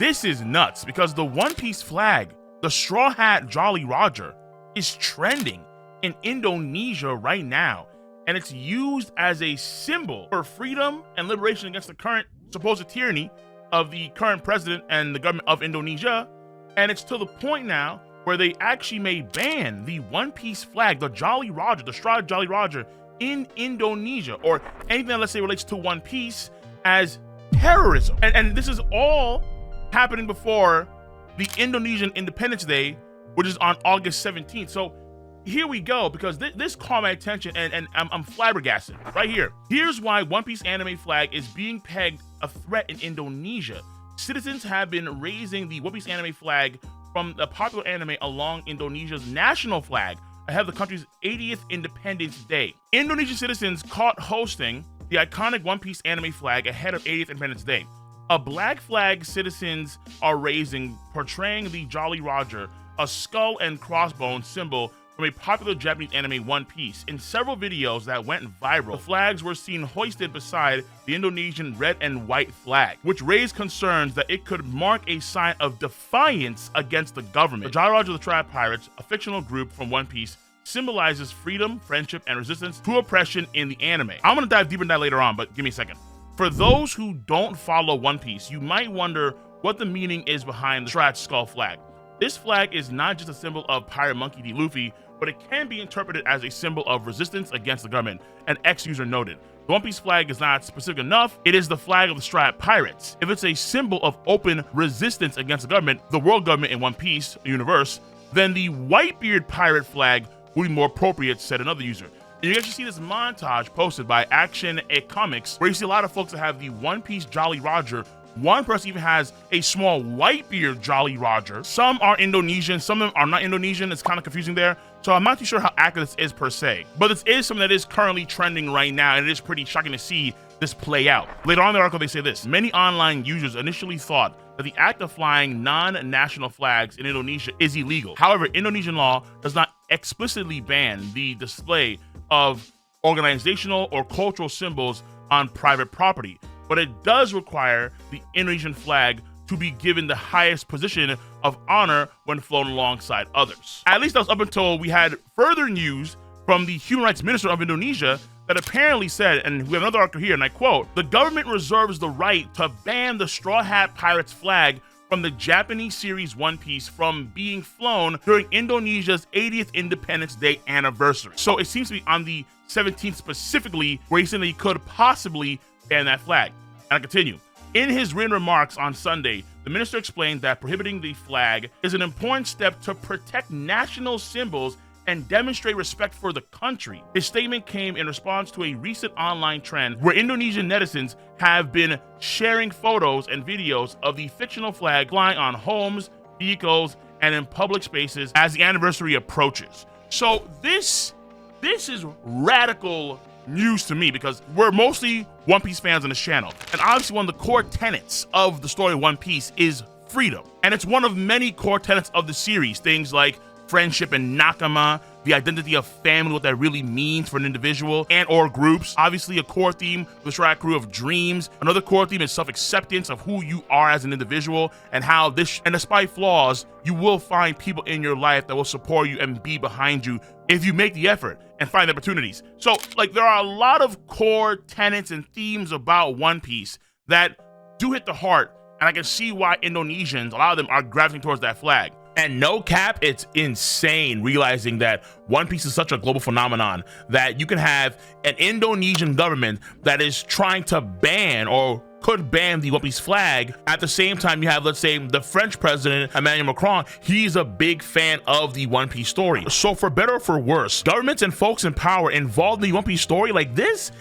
This is nuts because the One Piece flag, the Straw Hat Jolly Roger, is trending in Indonesia right now, and it's used as a symbol for freedom and liberation against the current supposed tyranny of the current president and the government of Indonesia. And it's to the point now where they actually may ban the One Piece flag, the Jolly Roger, the Straw Jolly Roger, in Indonesia, or anything that, let's say, relates to One Piece, as terrorism. And this is all happening before the Indonesian Independence Day, which is on August 17th. So here we go, because this caught my attention, and I'm flabbergasted right here. Here's why One Piece anime flag is being pegged a threat in Indonesia. Citizens have been raising the One Piece anime flag from the popular anime along Indonesia's national flag ahead of the country's 80th Independence Day. Indonesian citizens caught hosting the iconic One Piece anime flag ahead of 80th Independence Day. A black flag citizens are raising, portraying the Jolly Roger, a skull and crossbones symbol from a popular Japanese anime One Piece. In several videos that went viral, the flags were seen hoisted beside the Indonesian red and white flag, which raised concerns that it could mark a sign of defiance against the government. The Jolly Roger the Triad Pirates, a fictional group from One Piece, symbolizes freedom, friendship, and resistance to oppression in the anime. I'm gonna dive deeper into that later on, but give me a second. For those who don't follow One Piece, you might wonder what the meaning is behind the Triad Skull flag. This flag is not just a symbol of Pirate Monkey D. Luffy, but it can be interpreted as a symbol of resistance against the government, an ex-user noted. The One Piece flag is not specific enough. It is the flag of the Triad Pirates. If it's a symbol of open resistance against the government, the world government in One Piece universe, then the Whitebeard pirate flag would be more appropriate, said another user. And you actually see this montage posted by Action A Comics, where you see a lot of folks that have the One Piece Jolly Roger. One person even has a small Whitebeard Jolly Roger. Some are Indonesian, some of them are not Indonesian. It's kind of confusing there. So I'm not too sure how accurate this is per se. But this is something that is currently trending right now, and it is pretty shocking to see this play out. Later on in the article, they say this: many online users initially thought that the act of flying non-national flags in Indonesia is illegal. However, Indonesian law does not explicitly ban the display of organizational or cultural symbols on private property, but it does require the Indonesian flag to be given the highest position of honor when flown alongside others. At least that was up until we had further news from the Human Rights Minister of Indonesia that apparently said, and we have another article here, and I quote, "The government reserves the right to ban the Straw Hat Pirates flag from the Japanese series One Piece from being flown during Indonesia's 80th Independence Day anniversary." So it seems to be on the 17th specifically, where he said that he could possibly ban that flag. And I continue. In his written remarks on Sunday, the minister explained that prohibiting the flag is an important step to protect national symbols and demonstrate respect for the country. His statement came in response to a recent online trend where Indonesian netizens have been sharing photos and videos of the fictional flag flying on homes, vehicles, and in public spaces as the anniversary approaches. So this is radical news to me, because we're mostly One Piece fans on this channel, and obviously one of the core tenets of the story of One Piece is freedom, and it's one of many core tenets of the series. Things like friendship and nakama, the identity of family, what that really means for an individual and or groups. Obviously a core theme of the Straw Hat Crew of dreams. Another core theme is self-acceptance of who you are as an individual, and how this, and despite flaws, you will find people in your life that will support you and be behind you if you make the effort and find opportunities. So like, there are a lot of core tenets and themes about One Piece that do hit the heart, and I can see why Indonesians, a lot of them, are gravitating towards that flag. And no cap, it's insane realizing that One Piece is such a global phenomenon that you can have an Indonesian government that is trying to ban or could ban the One Piece flag. At the same time, you have, let's say, the French president, Emmanuel Macron. He's a big fan of the One Piece story. So for better or for worse, governments and folks in power involved in the One Piece story like this,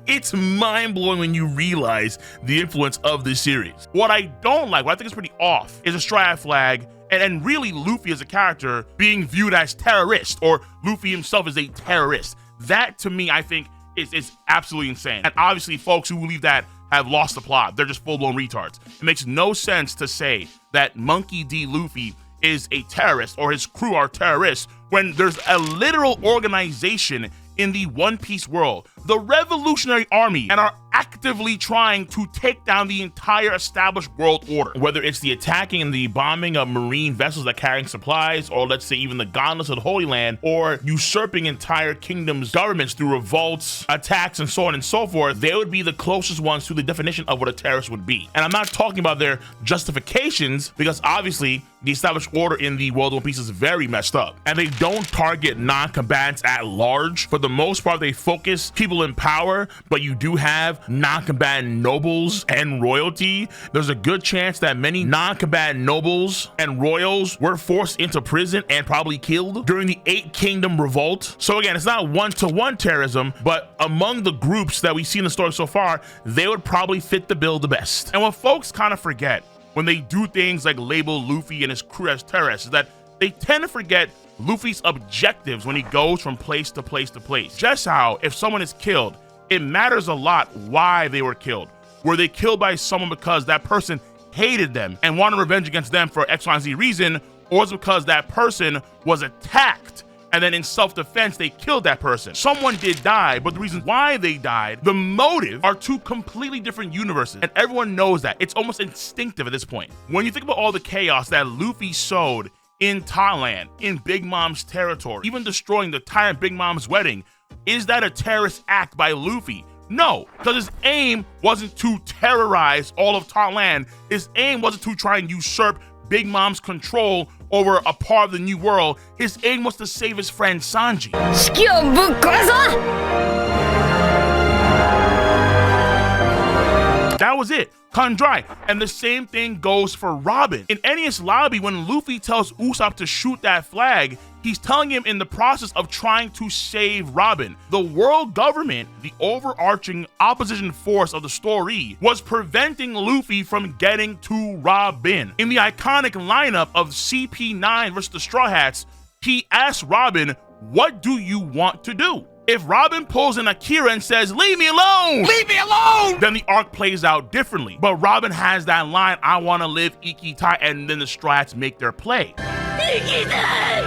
it's mind-blowing when you realize the influence of this series. What I don't like, what I think is pretty off, is a Straw Hat flag and really Luffy as a character being viewed as terrorist, or Luffy himself is a terrorist. That to me, I think is absolutely insane. And obviously folks who believe that have lost the plot. They're just full-blown retards. It makes no sense to say that Monkey D. Luffy is a terrorist or his crew are terrorists when there's a literal organization in the One Piece world, the Revolutionary Army and are actively trying to take down the entire established world order. Whether it's the attacking and the bombing of marine vessels that carrying supplies, or let's say even the gauntlets of the Holy Land, or usurping entire kingdoms' governments through revolts, attacks, and so on and so forth, they would be the closest ones to the definition of what a terrorist would be. And I'm not talking about their justifications, because obviously the established order in the world of One Piece is very messed up, and they don't target non-combatants at large. For the most part, they focus people in power, but you do have non-combatant nobles and royalty. There's a good chance that many non-combatant nobles and royals were forced into prison and probably killed during the Eight Kingdom Revolt. So again, it's not one-to-one terrorism, but among the groups that we've seen in the story so far, they would probably fit the bill the best. And what folks kind of forget when they do things like label Luffy and his crew as terrorists is that they tend to forget Luffy's objectives when he goes from place to place to place. Just how if someone is killed, it matters a lot why they were killed. Were they killed by someone because that person hated them and wanted revenge against them for X, Y, and Z reason, or is it because that person was attacked and then in self-defense they killed that person? Someone did die, but the reasons why they died, the motive, are two completely different universes, and everyone knows that. It's almost instinctive at this point. When you think about all the chaos that Luffy sowed in Thailand, in Big Mom's territory, even destroying the tyrant Big Mom's wedding, is that a terrorist act by Luffy? No, because his aim wasn't to terrorize all of Thailand. His aim wasn't to try and usurp Big Mom's control over a part of the new world. His aim was to save his friend Sanji. That was it. Cut and dry. And the same thing goes for Robin. In Enies Lobby, when Luffy tells Usopp to shoot that flag, he's telling him in the process of trying to save Robin. The world government, the overarching opposition force of the story, was preventing Luffy from getting to Robin. In the iconic lineup of CP9 versus the Straw Hats, he asks Robin, "What do you want to do?" If Robin pulls an Akira and says, "Leave me alone! Leave me alone!" then the arc plays out differently. But Robin has that line, "I want to live Ikitai," and then the Straw Hats make their play. Ikitai!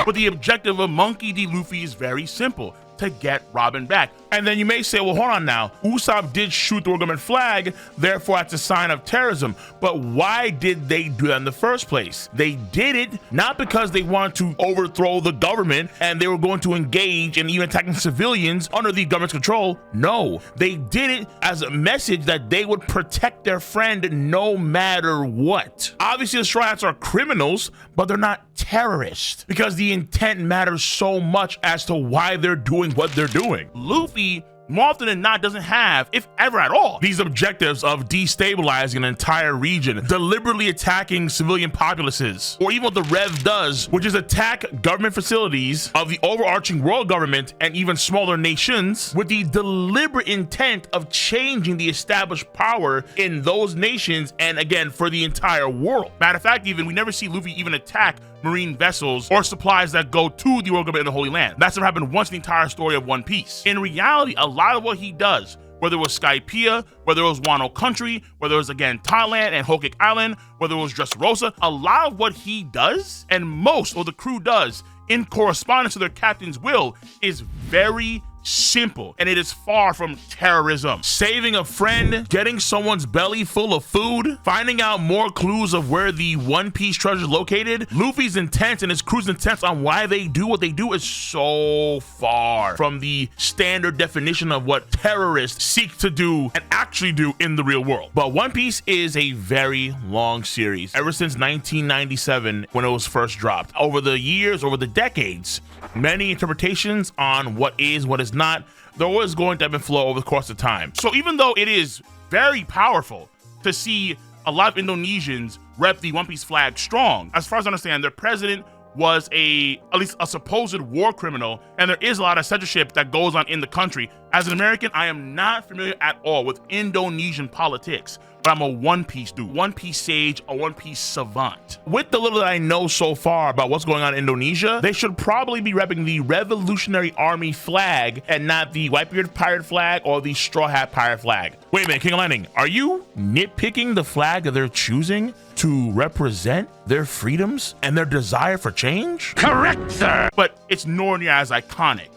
But the objective of Monkey D. Luffy is very simple: to get Robin back. And then you may say, well, hold on now. Usopp did shoot the world government flag, therefore that's a sign of terrorism. But why did they do that in the first place? They did it not because they wanted to overthrow the government and they were going to engage in even attacking civilians under the government's control. No, they did it as a message that they would protect their friend no matter what. Obviously, the Straw Hats are criminals, but they're not terrorists, because the intent matters so much as to why they're doing what they're doing. Luffy, more often than not, doesn't have, if ever at all, these objectives of destabilizing an entire region, deliberately attacking civilian populaces, or even what the Rev does, which is attack government facilities of the overarching world government and even smaller nations with the deliberate intent of changing the established power in those nations, and again, for the entire world. Matter of fact, even we never see Luffy even attack marine vessels or supplies that go to the world government in the Holy Land. That's never happened once in the entire story of One Piece. In reality, a lot of what he does, whether it was Skypiea, whether it was Wano Country, whether it was again Thailand and Whole Cake Island, whether it was Dressrosa, a lot of what he does and most of the crew does in correspondence to their captain's will is very simple, and it is far from terrorism. Saving a friend, getting someone's belly full of food, finding out more clues of where the One Piece treasure is located. Luffy's intent and his crew's intent on why they do what they do is so far from the standard definition of what terrorists seek to do and actually do in the real world. But One Piece is a very long series. Ever since 1997, when it was first dropped, over the years, over the decades, many interpretations on what is, what is not. There was going to ebb and flow over the course of time. So even though it is very powerful to see a lot of Indonesians rep the One Piece flag strong, as far as I understand, their president was at least a supposed war criminal, and there is a lot of censorship that goes on in the country As an American, I am not familiar at all with Indonesian politics, but I'm a One Piece dude, One Piece sage, a One Piece savant. With the little that I know so far about what's going on in Indonesia, they should probably be repping the Revolutionary Army flag and not the Whitebeard pirate flag or the Straw Hat pirate flag. Wait a minute, KingOfLightning, are you nitpicking the flag that they're choosing to represent their freedoms and their desire for change? Correct, sir. But it's nowhere near as iconic,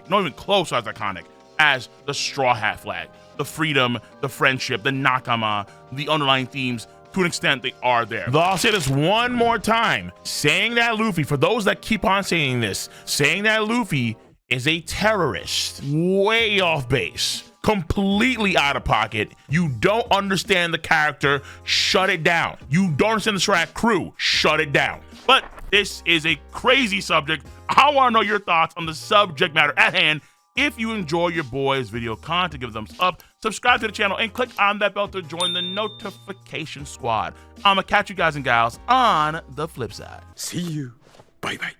not even close as iconic as the Straw Hat flag. The freedom, the friendship, the nakama, the underlying themes, to an extent they are there. Though I'll say this one more time, saying that Luffy, for those that keep on saying this, saying that Luffy is a terrorist, way off base, completely out of pocket. You don't understand the character, shut it down. You don't understand the Straw Hat crew, shut it down. But this is a crazy subject. I want to know your thoughts on the subject matter at hand. If you enjoy your boys' video content, give a thumbs up, subscribe to the channel, and click on that bell to join the notification squad. I'ma catch you guys and gals on the flip side. See you. Bye-bye.